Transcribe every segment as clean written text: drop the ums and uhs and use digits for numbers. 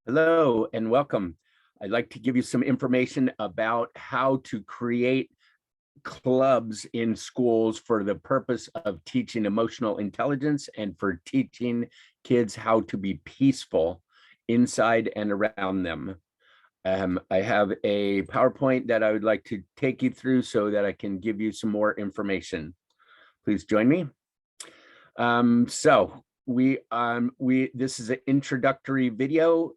Hello and welcome. I'd like to give you some information about how to create clubs in schools for the purpose of teaching emotional intelligence and for teaching kids how to be peaceful inside and around them. I have a PowerPoint that I would like to take you through so that I can give you some more information. Please join me. This is an introductory video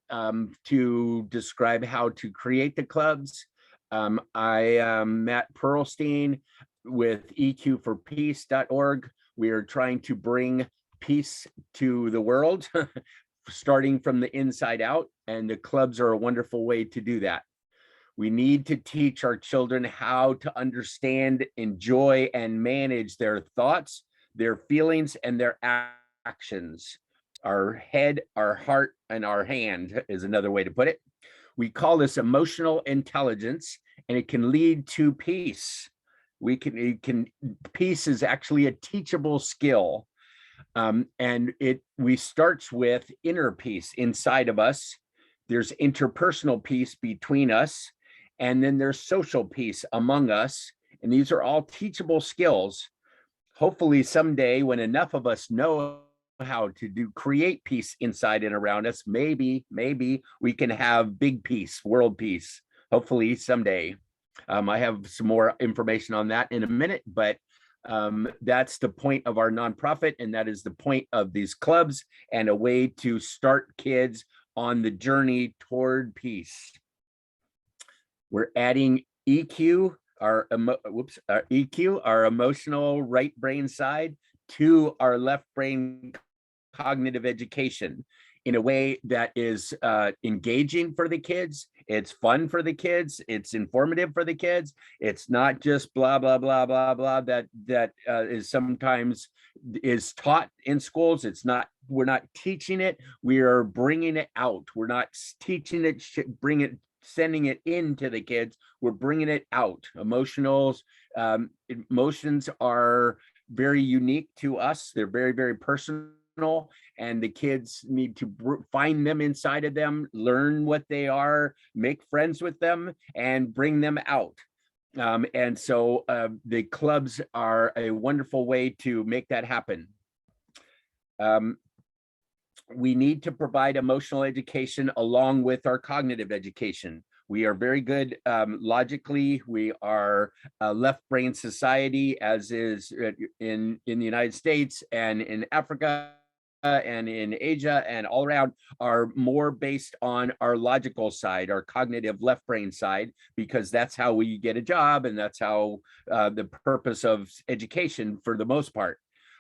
to describe how to create the clubs. I am Matt Perelstein with EQ4Peace.org. We are trying to bring peace to the world, starting from the inside out, and the clubs are a wonderful way to do that. We need to teach our children how to understand, enjoy, and manage their thoughts, their feelings, and their actions. Our head, our heart, and our hand is another way to put it. We call this emotional intelligence, and it can lead to peace. Peace is actually a teachable skill. And we starts with inner peace inside of us. There's interpersonal peace between us, and then there's social peace among us. And these are all teachable skills. Hopefully someday, when enough of us know how to create peace inside and around us, maybe we can have big peace, world peace. Hopefully someday. I have some more information on that in a minute, but that's the point of our nonprofit, and that is the point of these clubs, and a way to start kids on the journey toward peace. We're adding EQ, our emotional right brain side, to our left brain cognitive education in a way that is engaging for the kids. It's fun for the kids. It's informative for the kids. It's not just blah, blah, blah, blah, blah that is sometimes is taught in schools. It's not, we're not teaching it. We are bringing it out. We're not teaching it, sending it into the kids. We're bringing it out. Emotions are very unique to us. They're very, very personal, and the kids need to find them inside of them, learn what they are, make friends with them, and bring them out. And so the clubs are a wonderful way to make that happen. We need to provide emotional education along with our cognitive education. We are very good logically. We are a left brain society, as is in the United States and in Africa and in Asia and all around, are more based on our logical side, our cognitive left brain side, because that's how we get a job, and that's how the purpose of education for the most part.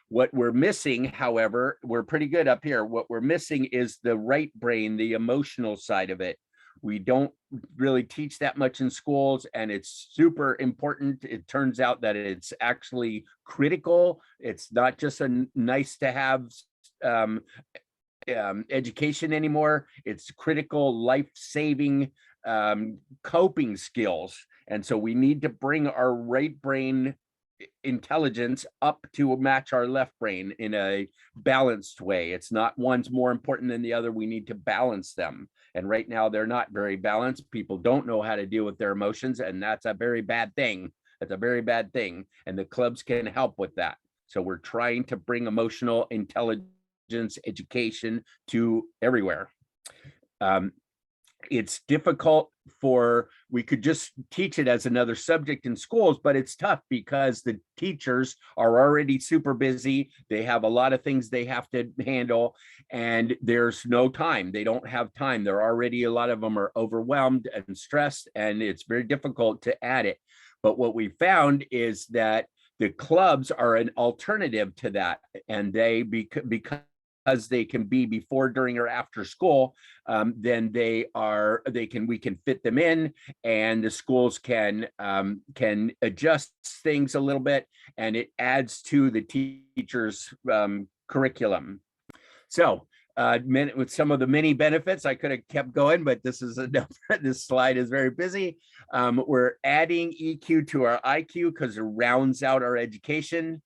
What we're missing, however, we're pretty good up here. What we're missing is the right brain, the emotional side of it. We don't really teach that much in schools, and it's super important. It turns out that it's actually critical. It's not just a nice to have education anymore. It's critical, life-saving coping skills. And so we need to bring our right brain intelligence up to match our left brain in a balanced way. It's not one's more important than the other. We need to balance them. And right now they're not very balanced. People don't know how to deal with their emotions, and that's a very bad thing. That's a very bad thing. And the clubs can help with that. So we're trying to bring emotional intelligence education to everywhere. It's difficult we could just teach it as another subject in schools, but it's tough because the teachers are already super busy. They have a lot of things they have to handle, and there's no time. They don't have time. They're already, a lot of them are overwhelmed and stressed, and it's very difficult to add it. But what we found is that the clubs are an alternative to that, and they because they can be before, during, or after school, then we can fit them in, and the schools can adjust things a little bit, and it adds to the teacher's curriculum. So with some of the many benefits, I could have kept going, but this is enough. This slide is very busy. We're adding EQ to our IQ because it rounds out our education.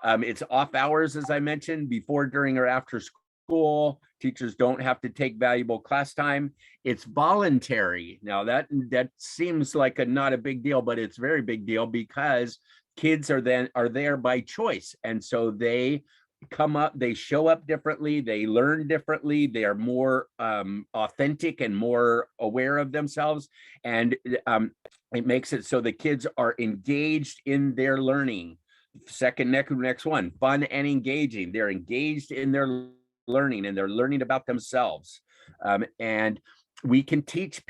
It's off hours, as I mentioned, before, during, or after school. Teachers don't have to take valuable class time. It's voluntary. Now that seems like not a big deal, but it's a very big deal because kids are there by choice. And so they show up differently, they learn differently, they are more authentic and more aware of themselves. And it makes it so the kids are engaged in their learning. Next one, fun and engaging. They're engaged in their learning and they're learning about themselves. And we can teach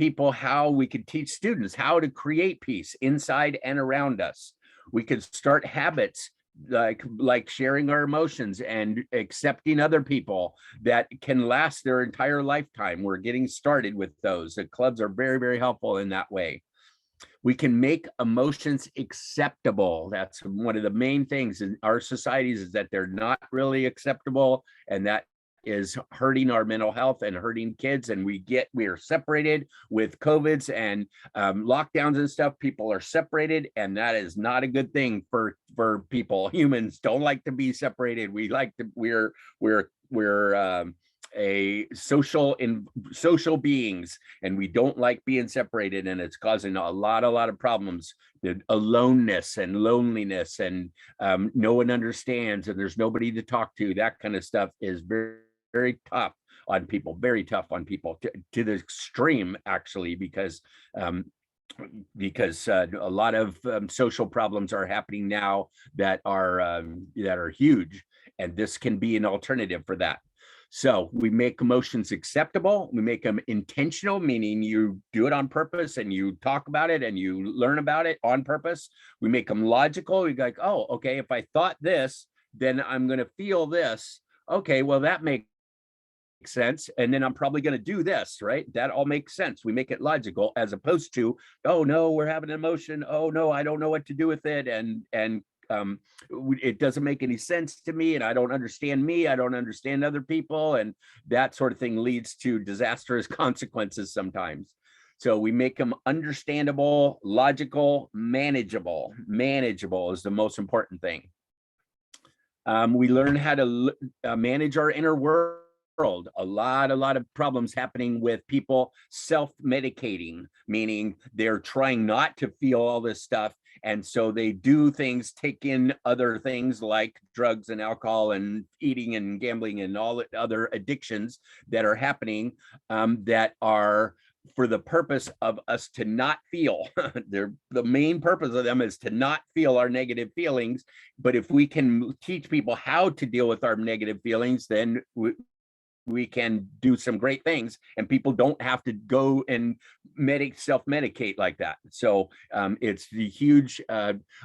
students how to create peace inside and around us. We could start habits like sharing our emotions and accepting other people that can last their entire lifetime. We're getting started with those. The clubs are very, very helpful in that way. We can make emotions acceptable. That's one of the main things in our societies, is that they're not really acceptable, and that is hurting our mental health and hurting kids. And we are separated with COVIDs and lockdowns and stuff. People are separated, and that is not a good thing for people. Humans don't like to be separated. We're a social beings, and we don't like being separated, and it's causing a lot of problems. The aloneness and loneliness, and no one understands, and there's nobody to talk to. That kind of stuff is very, very tough on people, to the extreme, actually, because a lot of social problems are happening now that are huge, and this can be an alternative for that. So we make emotions acceptable. We make them intentional, meaning you do it on purpose and you talk about it and you learn about it on purpose. We make them logical. We go like, oh, okay, if I thought this, then I'm going to feel this. Okay, well, that makes sense. And then I'm probably going to do this, right? That all makes sense. We make it logical, as opposed to, oh no, we're having an emotion. Oh no, I don't know what to do with it. And it doesn't make any sense to me, and I don't understand me. I don't understand other people. And that sort of thing leads to disastrous consequences sometimes. So we make them understandable, logical, manageable. Manageable is the most important thing. We learn how to manage our inner world. A lot of problems happening with people self-medicating, meaning they're trying not to feel all this stuff. And so they do things, take in other things like drugs and alcohol and eating and gambling and all the other addictions that are happening, that are for the purpose of us to not feel. The main purpose of them is to not feel our negative feelings. But if we can teach people how to deal with our negative feelings, then we can do some great things, and people don't have to go and self-medicate like that. So it's the huge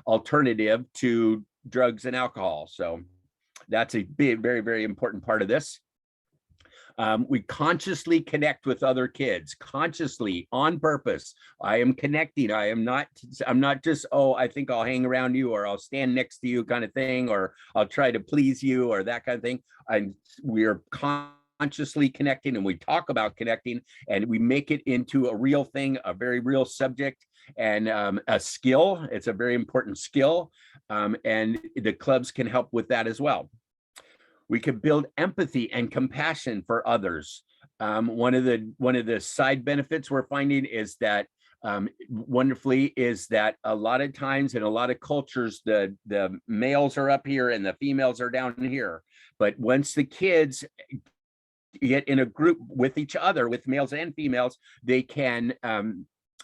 alternative to drugs and alcohol. So that's a big, very, very important part of this. We consciously connect with other kids, consciously, on purpose. I am connecting. I'm not just, oh, I think I'll hang around you, or I'll stand next to you kind of thing, or I'll try to please you, or that kind of thing. We're consciously connecting, and we talk about connecting, and we make it into a real thing, a very real subject, and a skill. It's a very important skill, and the clubs can help with that as well. We can build empathy and compassion for others. One of the side benefits we're finding is that wonderfully is that a lot of times in a lot of cultures, the males are up here and the females are down here. But once the kids get in a group with each other, with males and females, they can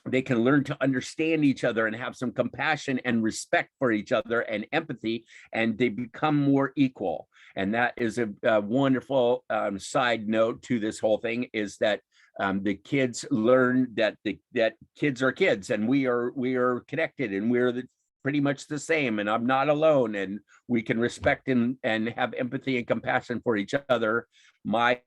learn to understand each other and have some compassion and respect for each other and empathy, and they become more equal. And that is a wonderful side note to this whole thing, is that the kids learn that kids are kids, and we are connected, and we're pretty much the same, and I'm not alone, and we can respect and have empathy and compassion for each other. My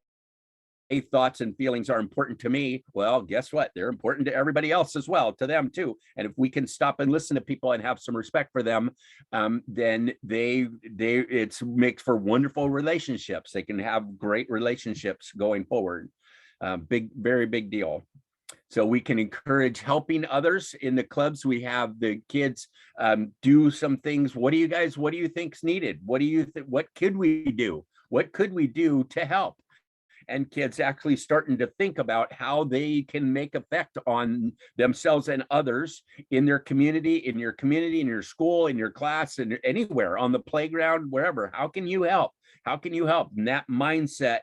thoughts and feelings are important to me. Well, guess what? They're important to everybody else as well, to them too. And if we can stop and listen to people and have some respect for them, then it makes for wonderful relationships. They can have great relationships going forward. Very big deal. So we can encourage helping others in the clubs. We have the kids do some things. What do you think's needed? What could we do? What could we do to help? and kids actually starting to think about how they can make effect on themselves and others in their community, in your school, in your class, and anywhere on the playground, wherever. How can you help? How can you help? And that mindset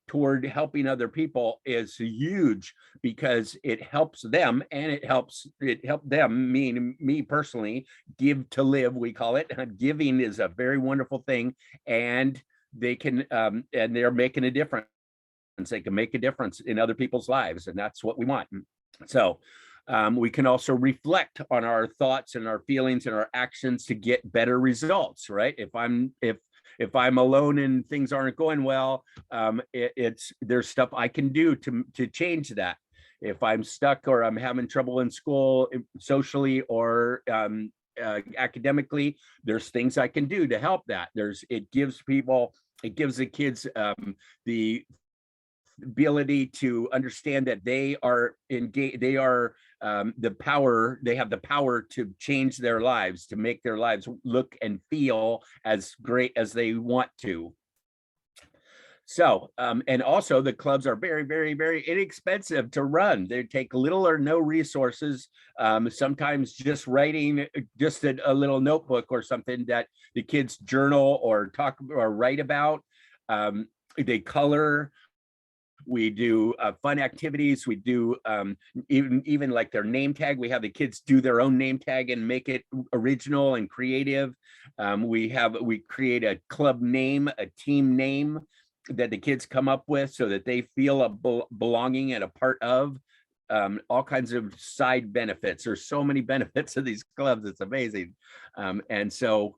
toward helping other people is huge, because it helps them, and it helped them, me personally. Give to live, we call it. Giving is a very wonderful thing, and they can and they're making a difference. They can make a difference in other people's lives, and that's what we want. So we can also reflect on our thoughts and our feelings and our actions to get better results, right? If I'm alone and things aren't going well, there's stuff I can do to change that. If I'm stuck or I'm having trouble in school, socially, or academically, there's things I can do to help that. It gives the kids the ability to understand that they are engaged, they have the power to change their lives, to make their lives look and feel as great as they want to. So, and also the clubs are very, very, very inexpensive to run. They take little or no resources. Sometimes just writing, just a little notebook or something that the kids journal or talk or write about. They color. We do fun activities. We do even like their name tag. We have the kids do their own name tag and make it original and creative. We create a club name, a team name that the kids come up with, so that they feel a belonging and a part of. All kinds of side benefits. There's so many benefits of these clubs. It's amazing. And so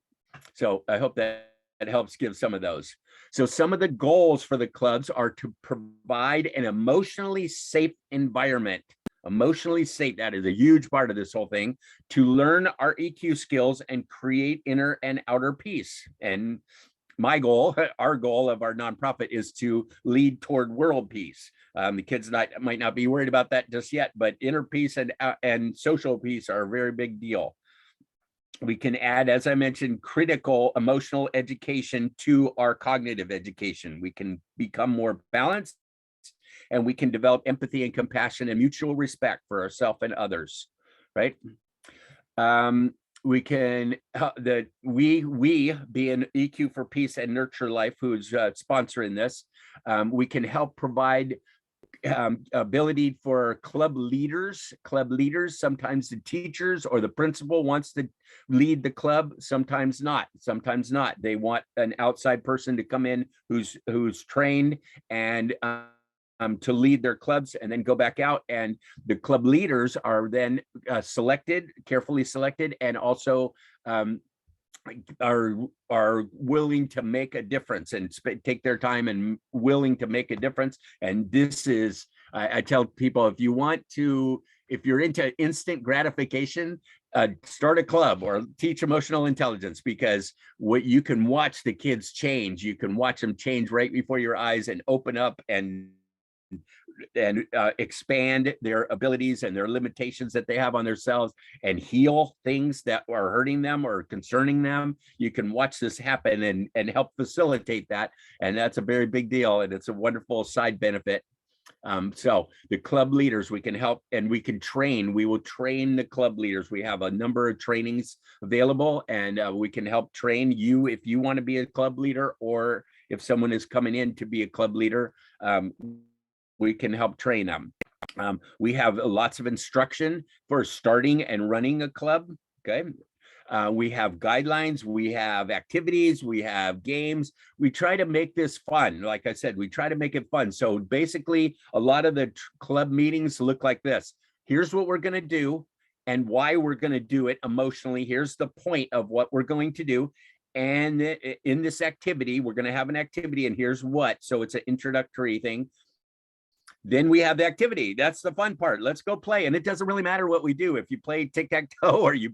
I hope that it helps give some of those. So some of the goals for the clubs are to provide an emotionally safe environment. Emotionally safe, that is a huge part of this whole thing, to learn our EQ skills and create inner and outer peace. And my goal, our goal of our nonprofit, is to lead toward world peace. The kids might not be worried about that just yet, but inner peace and social peace are a very big deal. We can add, as I mentioned, critical emotional education to our cognitive education. We can become more balanced, and we can develop empathy and compassion and mutual respect for ourselves and others, right? We can, we being EQ for Peace and NurtureLife, who's sponsoring this, we can help provide ability for club leaders. Sometimes the teachers or the principal wants to lead the club, sometimes not. They want an outside person to come in who's trained and to lead their clubs, and then go back out, and the club leaders are then carefully selected, and also are willing to make a difference and take their time and willing to make a difference. And this is, I tell people, if you're into instant gratification, start a club or teach emotional intelligence, because what you can watch the kids change. You can watch them change right before your eyes and open up and expand their abilities and their limitations that they have on themselves, and heal things that are hurting them or concerning them. You can watch this happen and help facilitate that. And that's a very big deal. And it's a wonderful side benefit. So the club leaders, we can help, and we can train. We will train the club leaders. We have a number of trainings available, and we can help train you if you want to be a club leader, or if someone is coming in to be a club leader. We can help train them. We have lots of instruction for starting and running a club. Okay. We have guidelines, we have activities, we have games. We try to make this fun. Like I said, we try to make it fun. So basically, a lot of the club meetings look like this. Here's what we're going to do and why we're going to do it emotionally. Here's the point of what we're going to do. And in this activity, we're going to have an activity, and here's what. So it's an introductory thing. Then we have the activity. That's the fun part. Let's go play. And it doesn't really matter what we do. If you play tic-tac-toe, or you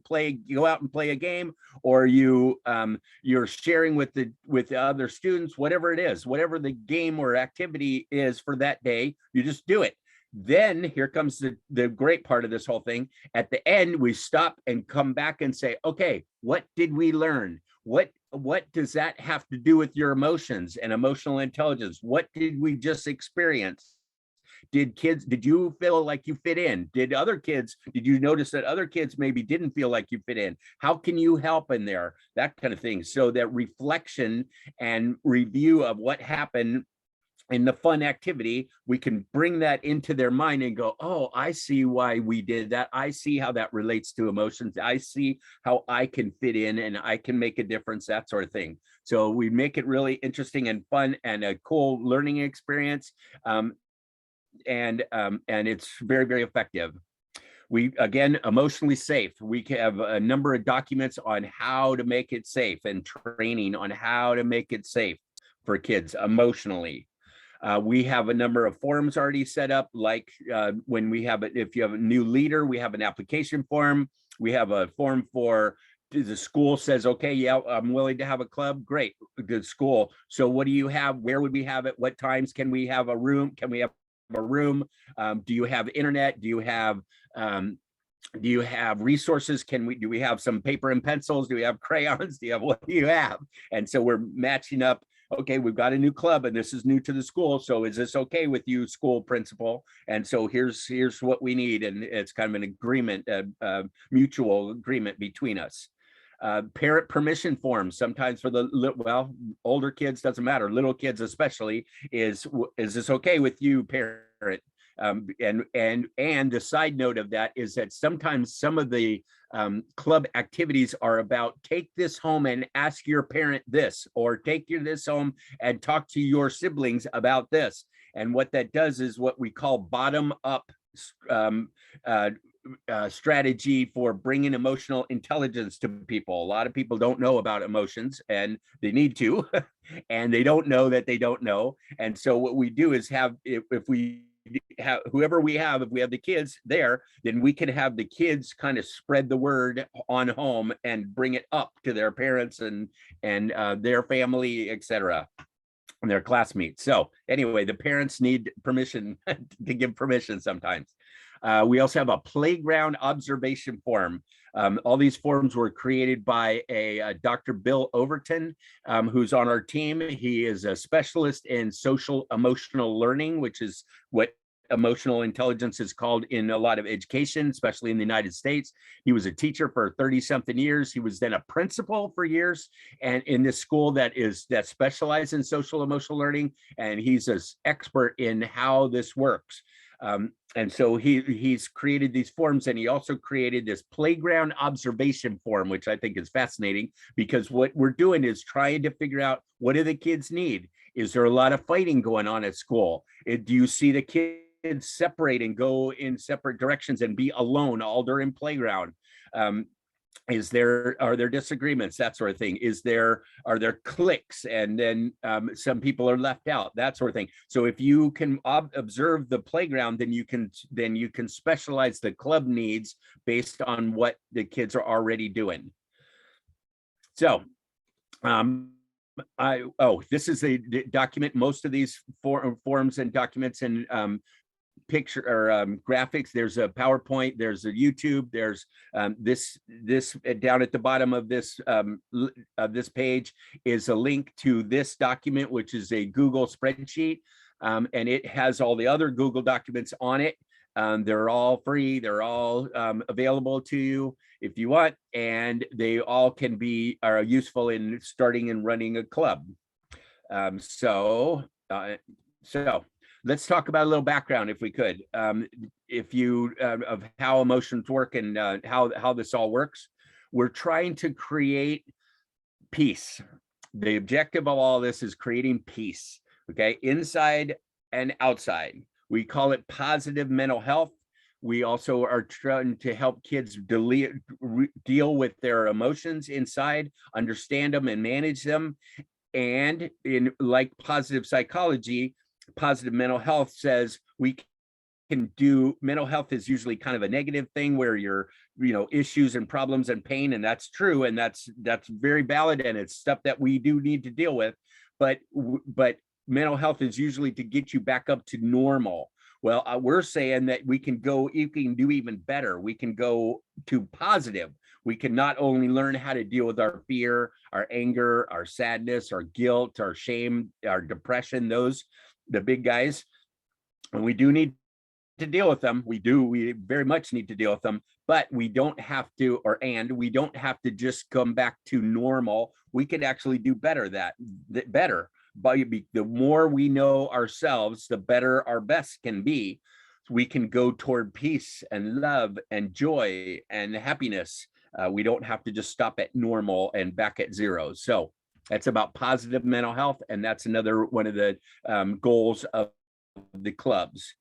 go out and play a game, or you're sharing with the other students, whatever it is, whatever the game or activity is for that day, you just do it. Then here comes the great part of this whole thing. At the end, we stop and come back and say, okay, what did we learn? what does that have to do with your emotions and emotional intelligence? What did we just experience? Did you feel like you fit in? Did you notice that other kids maybe didn't feel like you fit in? How can you help in there? That kind of thing. So that reflection and review of what happened in the fun activity, we can bring that into their mind and go, oh, I see why we did that. I see how that relates to emotions. I see how I can fit in and I can make a difference, that sort of thing. So we make it really interesting and fun and a cool learning experience. And it's very, very effective. We, again, emotionally safe. We have a number of documents on how to make it safe and training on how to make it safe for kids emotionally. We have a number of forms already set up, like when we have if you have a new leader, we have an application form. We have a form for the school says, okay, yeah, I'm willing to have a club. Great, good school. So what do you have? Where would we have it? What times can we have a room? Can we have a room? Do you have internet? Do you have resources? Do we have some paper and pencils? Do we have crayons? What do you have? And so we're matching up. Okay, we've got a new club and this is new to the school. So is this okay with you, school principal? And so here's what we need. And it's kind of an agreement, mutual agreement between us. Parent permission forms, sometimes for the older kids, doesn't matter, little kids especially, is this okay with you, parent? And the side note of that is that sometimes some of the club activities are about take this home and ask your parent this, or take this home and talk to your siblings about this. And what that does is what we call bottom up strategy for bringing emotional intelligence to people. A lot of people don't know about emotions and they need to, and they don't know that they don't know. And so what we do is have, if we have whoever we have, if we have the kids there, then we can have the kids kind of spread the word on home and bring it up to their parents and their family, etc., and their classmates. So anyway, the parents need permission to give permission sometimes. We also have a playground observation form. All these forms were created by Dr. Bill Overton, who's on our team. He is a specialist in social emotional learning, which is what emotional intelligence is called in a lot of education, especially in the United States. He was a teacher for 30-something years. He was then a principal for years, and in this school that specializes in social emotional learning, and he's an expert in how this works. And so he's created these forms, and he also created this playground observation form, which I think is fascinating, because what we're doing is trying to figure out, what do the kids need? Is there a lot of fighting going on at school? Do you see the kids separate and go in separate directions and be alone all during playground? Are there disagreements, that sort of thing? Are there cliques, and then some people are left out, that sort of thing? So if you can observe the playground, then you can specialize the club needs based on what the kids are already doing. So this is a document. Most of these forms and documents and picture or graphics, there's a PowerPoint, there's a YouTube, there's this down at the bottom of this page is a link to this document, which is a Google spreadsheet, and it has all the other Google documents on it. They're all free, they're all available to you if you want, and they all are useful in starting and running a club. So let's talk about a little background, if we could, of how emotions work and how this all works. We're trying to create peace. The objective of all this is creating peace, okay, inside and outside. We call it positive mental health. We also are trying to help kids deal with their emotions inside, understand them and manage them. And in like positive psychology, positive mental health says we can do, mental health is usually kind of a negative thing where you're, issues and problems and pain, and that's true, and that's very valid, and it's stuff that we do need to deal with, but mental health is usually to get you back up to normal. Well, we're saying that we can do even better. We can go to positive, We can not only learn how to deal with our fear, our anger, our sadness, our guilt, our shame, our depression, the big guys, and we do need to deal with them. We very much need to deal with them, but we don't have to, we don't have to just come back to normal. We could actually do better better. But the more we know ourselves, the better our best can be. We can go toward peace and love and joy and happiness. We don't have to just stop at normal and back at zero. So that's about positive mental health. And that's another one of the goals of the clubs.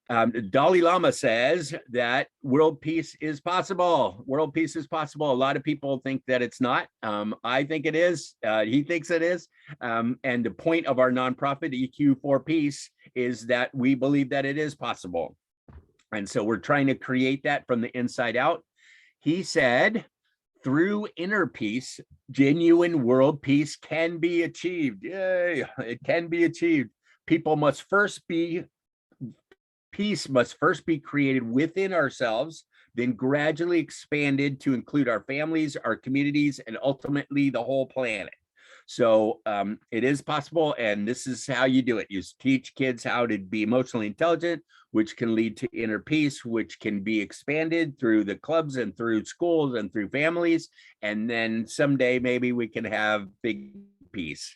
Dalai Lama says that world peace is possible. World peace is possible. A lot of people think that it's not. I think it is. He thinks it is. And the point of our nonprofit, EQ4Peace, is that we believe that it is possible. And so we're trying to create that from the inside out. He said, through inner peace, genuine world peace can be achieved. Yay, it can be achieved. Peace must first be created within ourselves, then gradually expanded to include our families, our communities, and ultimately the whole planet. So it is possible, and this is how you do it. You teach kids how to be emotionally intelligent, which can lead to inner peace, which can be expanded through the clubs and through schools and through families. And then someday maybe we can have big peace.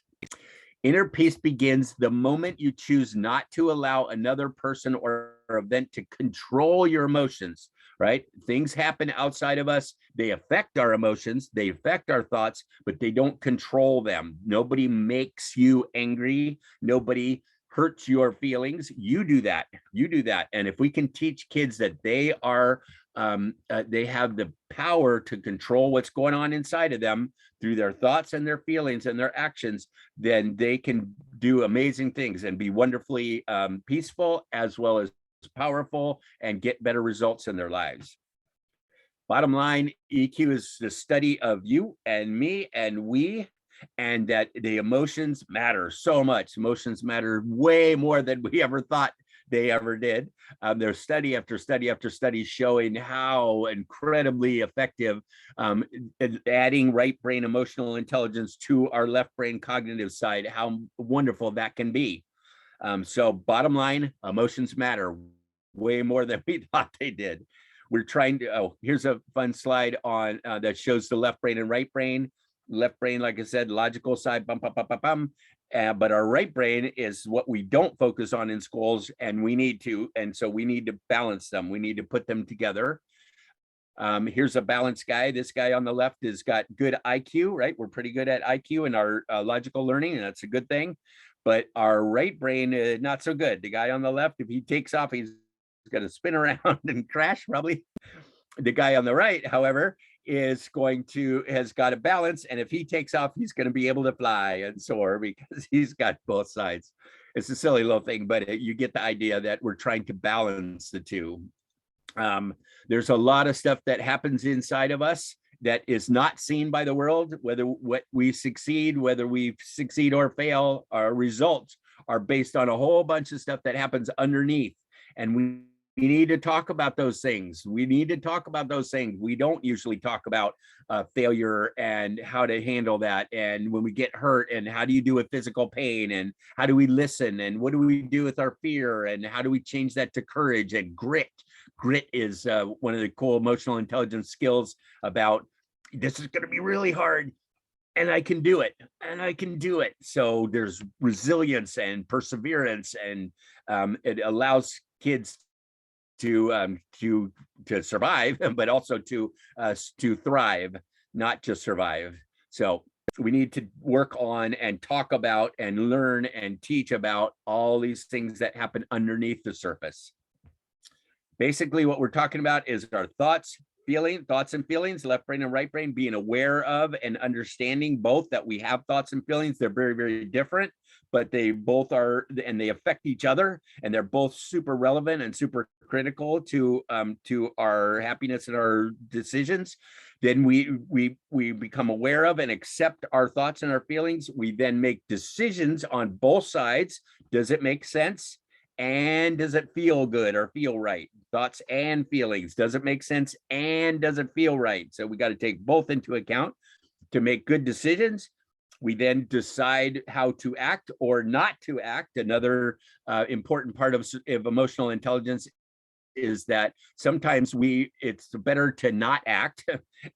Inner peace begins the moment you choose not to allow another person or event to control your emotions, right? Things happen outside of us. They affect our emotions. They affect our thoughts, but they don't control them. Nobody makes you angry. Nobody hurts your feelings. You do that. You do that. And if we can teach kids that they have the power to control what's going on inside of them through their thoughts and their feelings and their actions, then they can do amazing things and be wonderfully peaceful as well as powerful and get better results in their lives. Bottom line, EQ is the study of you and me and we, and that the emotions matter so much. Emotions matter way more than we ever thought they ever did. There's study after study after study showing how incredibly effective adding right brain emotional intelligence to our left brain cognitive side, how wonderful that can be. So bottom line, emotions matter way more than we thought they did. We're trying to, here's a fun slide on that shows the left brain and right brain. Left brain, like I said, logical side, but our right brain is what we don't focus on in schools, and so we need to balance them. We need to put them together. Here's a balanced guy. This guy on the left has got good IQ, right? We're pretty good at IQ and our logical learning, and that's a good thing. But our right brain is not so good. The guy on the left, if he takes off, he's going to spin around and crash probably. The guy on the right, however, has got a balance, and if he takes off, he's going to be able to fly and soar because he's got both sides. It's a silly little thing, but you get the idea that we're trying to balance the two. There's a lot of stuff that happens inside of us that is not seen by the world. Whether we succeed or fail, our results are based on a whole bunch of stuff that happens underneath, and we need to talk about those things. We don't usually talk about failure and how to handle that. And when we get hurt, and how do you do with physical pain, and how do we listen, and what do we do with our fear, and how do we change that to courage and grit. Grit is one of the cool emotional intelligence skills about this is going to be really hard, and I can do it, So there's resilience and perseverance, and it allows kids to survive, but also to thrive, not just survive. So we need to work on and talk about and learn and teach about all these things that happen underneath the surface. Basically, what we're talking about is our thoughts and feelings, left brain and right brain, being aware of and understanding both that we have thoughts and feelings. They're very, very different, but they both are, and they affect each other, and they're both super relevant and super critical to our happiness and our decisions. Then we become aware of and accept our thoughts and our feelings. We then make decisions on both sides. Does it make sense? and does it feel good or feel right? Thoughts and feelings. Does it make sense and does it feel right? So we got to take both into account to make good decisions. We then decide how to act or not to act. Another important part of emotional intelligence is that sometimes it's better to not act.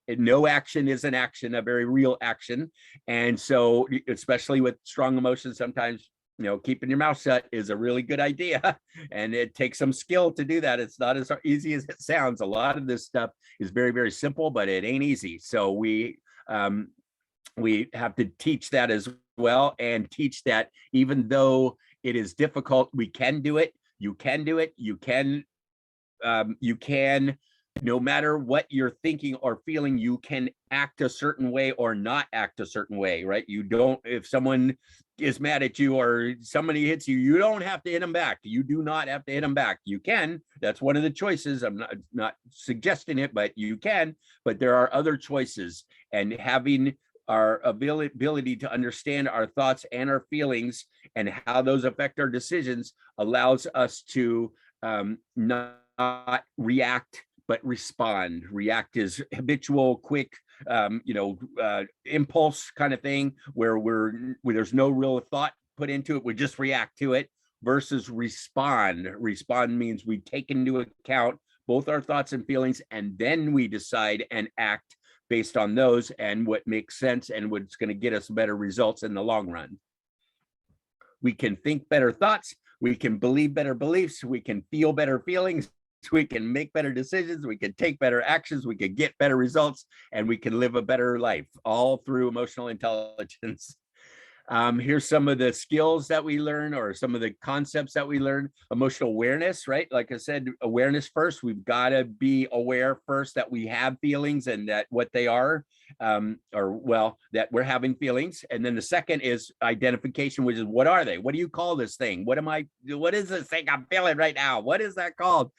No action is an action, a very real action. And so, especially with strong emotions, sometimes, keeping your mouth shut is a really good idea. And it takes some skill to do that. It's not as easy as it sounds. A lot of this stuff is very, very simple, but it ain't easy. So we have to teach that as well, and teach that even though it is difficult, we can do it. You can do it. You can, no matter what you're thinking or feeling, you can act a certain way or not act a certain way, right? You don't, if someone is mad at you or somebody hits you, you don't have to hit them back. You do not have to hit them back. You can. That's one of the choices. I'm not suggesting it, but you can. But there are other choices, and having our ability to understand our thoughts and our feelings and how those affect our decisions allows us to not react, but respond. React is habitual, quick, impulse kind of thing where there's no real thought put into it. We just react to it, versus respond. Respond means we take into account both our thoughts and feelings, and then we decide and act based on those and what makes sense and what's going to get us better results in the long run. We can think better thoughts. We can believe better beliefs. We can feel better feelings. We can make better decisions. We can take better actions. We can get better results, and we can live a better life, all through emotional intelligence. Here's some of the skills that we learn, or some of the concepts that we learn. Emotional awareness, right? Like I said, awareness first. We've got to be aware first that we have feelings and that what they are, that we're having feelings. And then the second is identification, which is, what are they? What do you call this thing? What is this thing I'm feeling right now? What is that called?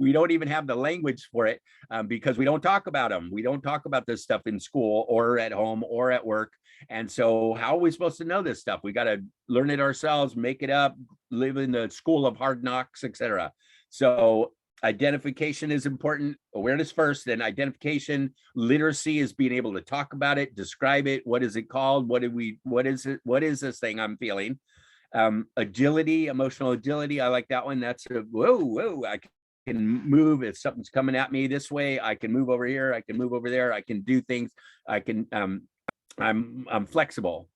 We don't even have the language for it, because we don't talk about them. We don't talk about this stuff in school or at home or at work. And so how are we supposed to know this stuff? We got to learn it ourselves, make it up, live in the school of hard knocks, etc. So identification is important. Awareness first, then identification. Literacy is being able to talk about it, describe it. What is it called? What is it? What is this thing I'm feeling? Agility, emotional agility. I like that one. That's whoa. I can move. If something's coming at me this way, I can move over here. I can move over there. I can do things. I can, I'm flexible.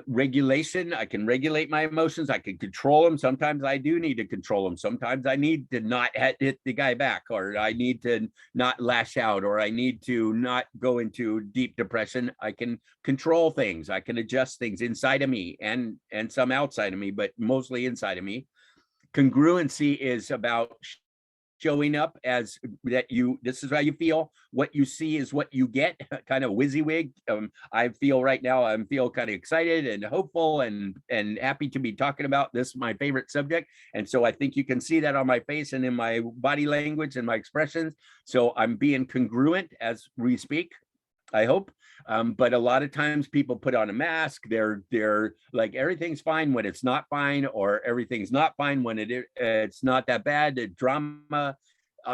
Regulation, I can regulate my emotions. I can control them. Sometimes I do need to control them. Sometimes I need to not hit the guy back, or I need to not lash out, or I need to not go into deep depression. I can control things. I can adjust things inside of me and some outside of me, but mostly inside of me. Congruency is about showing up as that this is how you feel. What you see is what you get, kind of WYSIWYG. I feel right now, I feel kind of excited and hopeful and happy to be talking about this, my favorite subject. And so I think you can see that on my face and in my body language and my expressions. So I'm being congruent as we speak, I hope. But a lot of times people put on a mask. They're like, everything's fine when it's not fine, or everything's not fine when it's not that bad. The drama,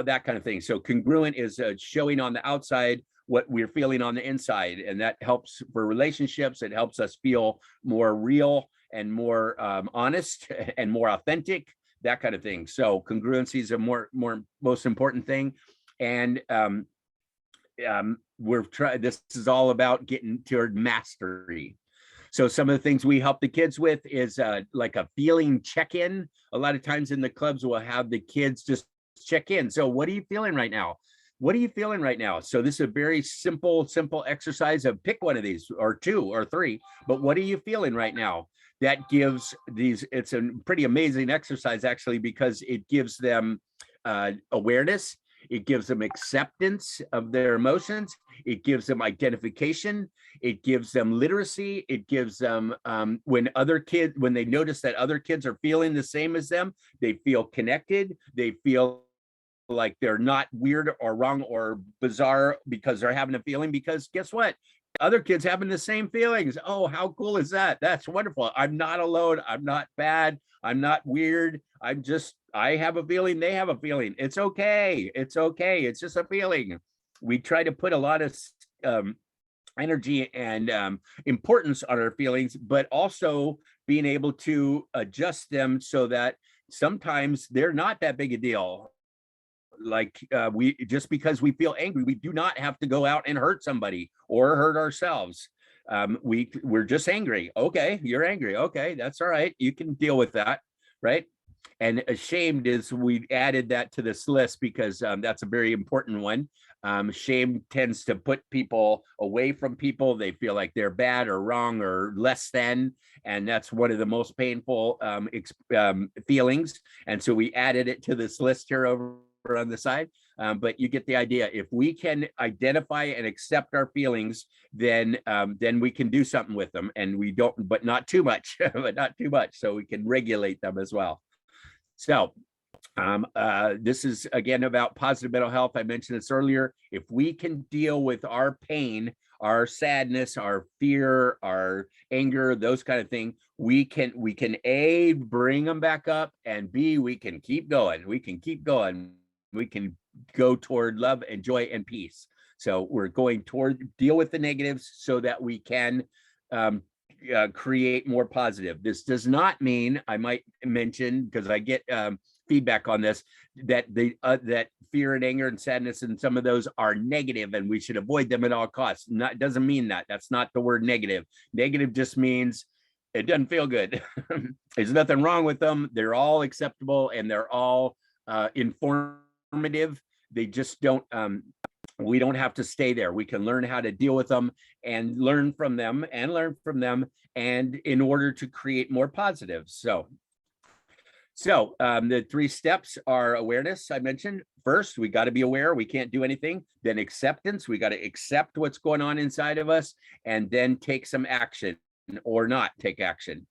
that kind of thing. So congruent is showing on the outside what we're feeling on the inside, and that helps for relationships. It helps us feel more real and more honest and more authentic, that kind of thing. So congruency is a most important thing. And this is all about getting toward mastery. So some of the things we help the kids with is like a feeling check-in. A lot of times in the clubs, we'll have the kids just check in. So what are you feeling right now? What are you feeling right now? So this is a very simple exercise of pick one of these, or two or three, but what are you feeling right now? That gives it's a pretty amazing exercise, actually, because it gives them awareness. It gives them acceptance of their emotions. It gives them identification. It gives them literacy. It gives them, when they notice that other kids are feeling the same as them, they feel connected. They feel like they're not weird or wrong or bizarre because they're having a feeling, because guess what? other kids having the same feelings. Oh, how cool is that? That's wonderful. I'm not alone. I'm not bad. I'm not weird. I have a feeling. They have a feeling. It's okay. It's okay. It's just a feeling. We try to put a lot of energy and importance on our feelings, but also being able to adjust them so that sometimes they're not that big a deal. Like we just because we feel angry, we do not have to go out and hurt somebody or hurt ourselves. We're just angry. Okay, you're angry. Okay, that's all right. You can deal with that, right? And ashamed is, we added that to this list because that's a very important one. Shame tends to put people away from people. They feel like they're bad or wrong or less than, and that's one of the most painful feelings. And so we added it to this list here over on the side. But you get the idea. If we can identify and accept our feelings, then we can do something with them, and we don't, but not too much, but not too much, so we can regulate them as well. So this is again about positive mental health. I mentioned this earlier. If we can deal with our pain, our sadness, our fear, our anger, those kind of things, we can A, bring them back up, and B, we can keep going. We can keep going. We can go toward love and joy and peace. So we're going toward deal with the negatives so that we can create more positive. This does not mean, I might mention, because I get feedback on this, that that fear and anger and sadness and some of those are negative and we should avoid them at all costs. Not, doesn't mean that. That's not the word negative. Negative just means it doesn't feel good. There's nothing wrong with them. They're all acceptable and they're all informative. They just don't, we don't have to stay there. We can learn how to deal with them and learn from them and in order to create more positives. So the 3 steps are awareness. I mentioned first, we got to be aware we can't do anything. Then acceptance, we got to accept what's going on inside of us and then take some action or not take action.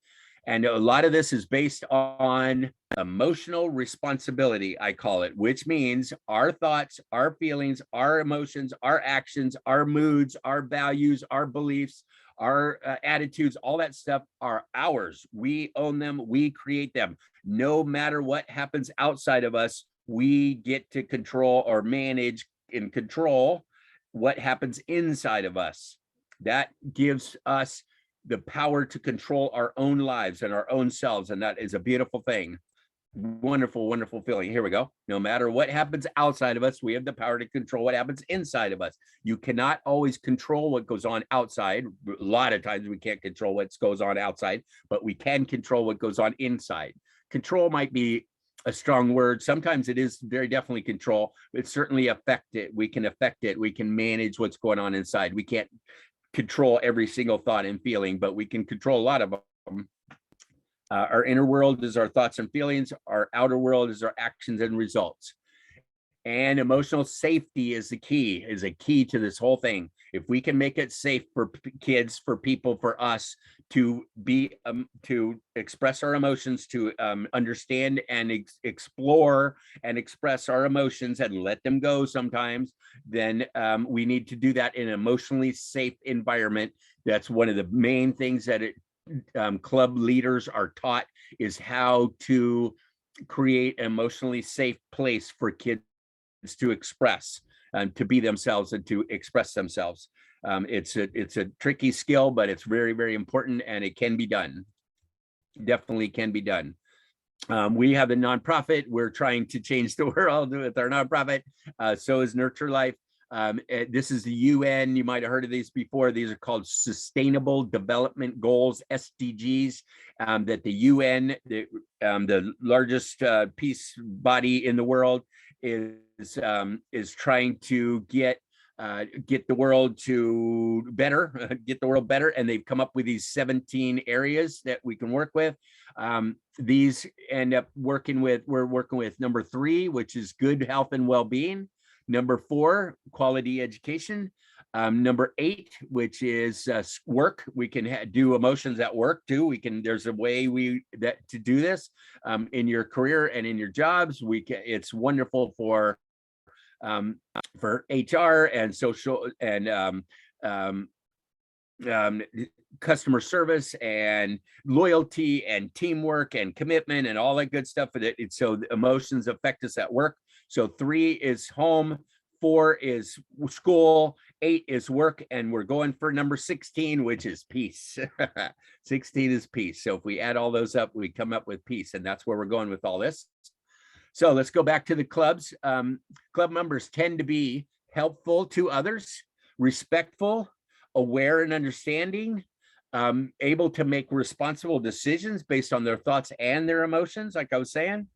And a lot of this is based on emotional responsibility, I call it, which means our thoughts, our feelings, our emotions, our actions, our moods, our values, our beliefs, our attitudes, all that stuff are ours. We own them. We create them. No matter what happens outside of us, we get to control or manage and control what happens inside of us. That gives us the power to control our own lives and our own selves. And that is a beautiful thing. Wonderful, wonderful feeling. Here we go. No matter what happens outside of us, we have the power to control what happens inside of us. You cannot always control what goes on outside. A lot of times we can't control what goes on outside, but we can control what goes on inside. Control might be a strong word. Sometimes it is very definitely control. It's certainly affect it. We can affect it. We can manage what's going on inside. We can't control every single thought and feeling, but we can control a lot of them. Our inner world is our thoughts and feelings. Our outer world is our actions and results. And emotional safety is a key to this whole thing. If we can make it safe for kids, for people, for us to be, to express our emotions, to understand and explore and express our emotions and let them go sometimes, then we need to do that in an emotionally safe environment. That's one of the main things that club leaders are taught, is how to create an emotionally safe place for kids to express and to be themselves and to express themselves. It's a tricky skill, but it's very, very important, and it can be done. Definitely can be done. We have a nonprofit. We're trying to change the world with our nonprofit. So is NurtureLife. This is the UN. You might have heard of these before. These are called Sustainable Development Goals, SDGs, that the UN, the largest peace body in the world, is trying to get the world to better, get the world better. And they've come up with these 17 areas that we can work with. These end up working with, we're working with number 3, which is good health and well-being. Number 4, quality education. Number 8, which is work. We can do emotions at work too. There's a way to do this in your career and in your jobs. It's wonderful for HR and social and customer service and loyalty and teamwork and commitment and all that good stuff. So the emotions affect us at work. So 3 is home, 4 is school, 8 is work, and we're going for number 16, which is peace. 16 is peace. So if we add all those up, we come up with peace, and that's where we're going with all this. So let's go back to the clubs. Club members tend to be helpful to others, respectful, aware and understanding, able to make responsible decisions based on their thoughts and their emotions, like I was saying,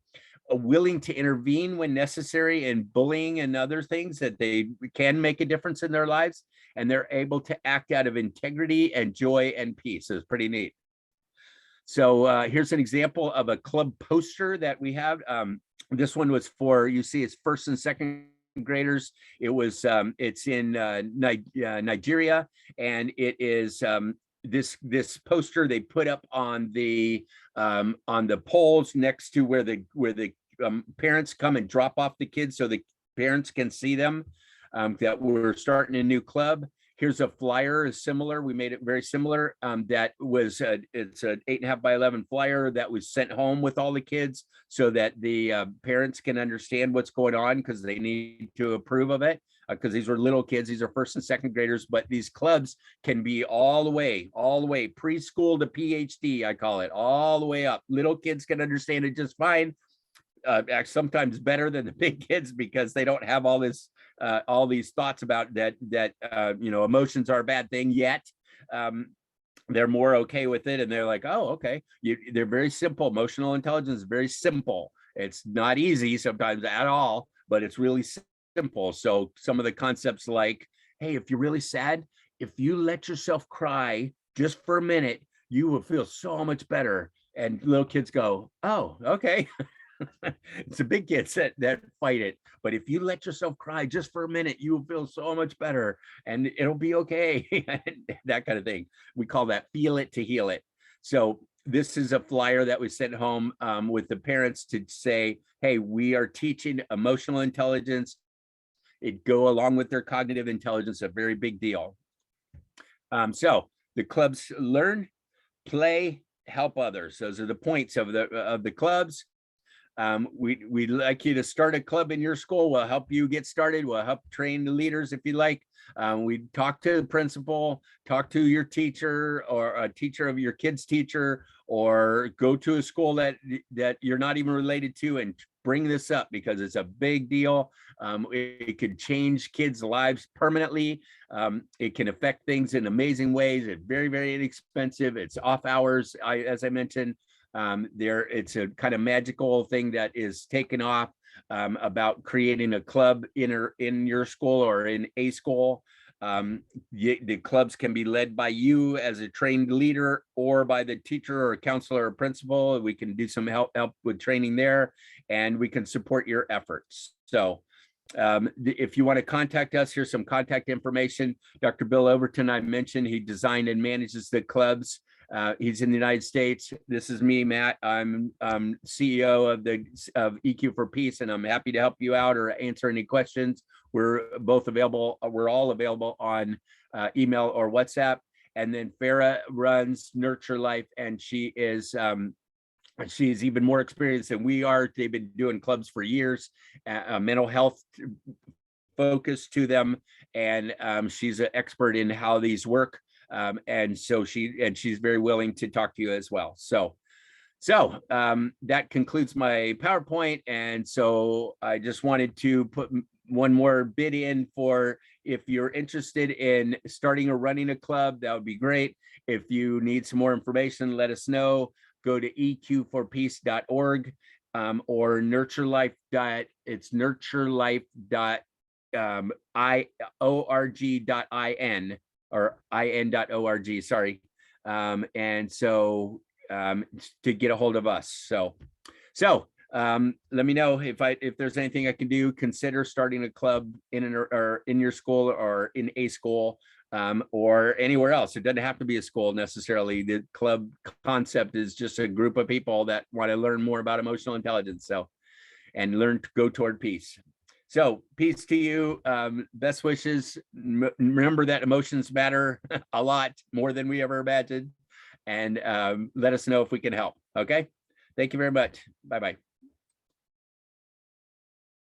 willing to intervene when necessary in bullying and other things that they can make a difference in their lives, and they're able to act out of integrity and joy and peace. It's pretty neat. So here's an example of a club poster that we have. This one was for, you see, it's first and second graders. It was it's in Nigeria, and it is this poster they put up on the poles next to where the parents come and drop off the kids, so the parents can see them, that we're starting a new club. Here's a flyer, similar. We made it very similar. That was it's an 8.5 by 11 flyer that was sent home with all the kids, so that the parents can understand what's going on, because they need to approve of it. Because these were little kids, these are first and second graders, but these clubs can be all the way preschool to PhD, I call it, all the way up. Little kids can understand it just fine. Sometimes better than the big kids, because they don't have all these thoughts about that emotions are a bad thing yet. They're more okay with it, and they're like, oh, okay. They're very simple. Emotional intelligence is very simple. It's not easy sometimes at all, but it's really simple. So some of the concepts like, hey, if you're really sad, if you let yourself cry just for a minute, you will feel so much better. And little kids go, oh, okay. It's the big kids that fight it. But if you let yourself cry just for a minute, you will feel so much better, and it'll be okay. That kind of thing. We call that feel it to heal it. So this is a flyer that we sent home with the parents to say, hey, we are teaching emotional intelligence. It go along with their cognitive intelligence, a very big deal. So the clubs: learn, play, help others. Those are the points of the clubs. We'd like you to start a club in your school. We'll help you get started. We'll help train the leaders if you like. We talk to the principal, talk to your teacher or a teacher of your kid's teacher, or go to a school that you're not even related to and bring this up, because it's a big deal. It could change kids' lives permanently. It can affect things in amazing ways. It's very, very inexpensive. It's off hours, as I mentioned. It's a kind of magical thing that is taken off about creating a club in your school or in a school. The clubs can be led by you as a trained leader, or by the teacher or counselor or principal. We can do some help with training there, and we can support your efforts. So if you want to contact us, here's some contact information. Dr. Bill Overton, I mentioned, he designed and manages the clubs. He's in the United States. This is me, Matt. I'm CEO of EQ4Peace, and I'm happy to help you out or answer any questions. We're both available. We're all available on email or WhatsApp. And then Farah runs NurtureLife, and she's even more experienced than we are. They've been doing clubs for years, mental health focus to them, and she's an expert in how these work. And so she's very willing to talk to you as well. So that concludes my PowerPoint. And so I just wanted to put one more bit in for, if you're interested in starting or running a club, that would be great. If you need some more information, let us know. Go to EQ4Peace.org or NurtureLife. It's NurtureLife.org.in. or in.org, sorry. And so to get a hold of us. So let me know if there's anything I can do. Consider starting a club in your school or in a school, or anywhere else. It doesn't have to be a school necessarily. The club concept is just a group of people that want to learn more about emotional intelligence, and learn to go toward peace. So peace to you. Best wishes. Remember that emotions matter a lot more than we ever imagined. And let us know if we can help. Okay. Thank you very much. Bye-bye.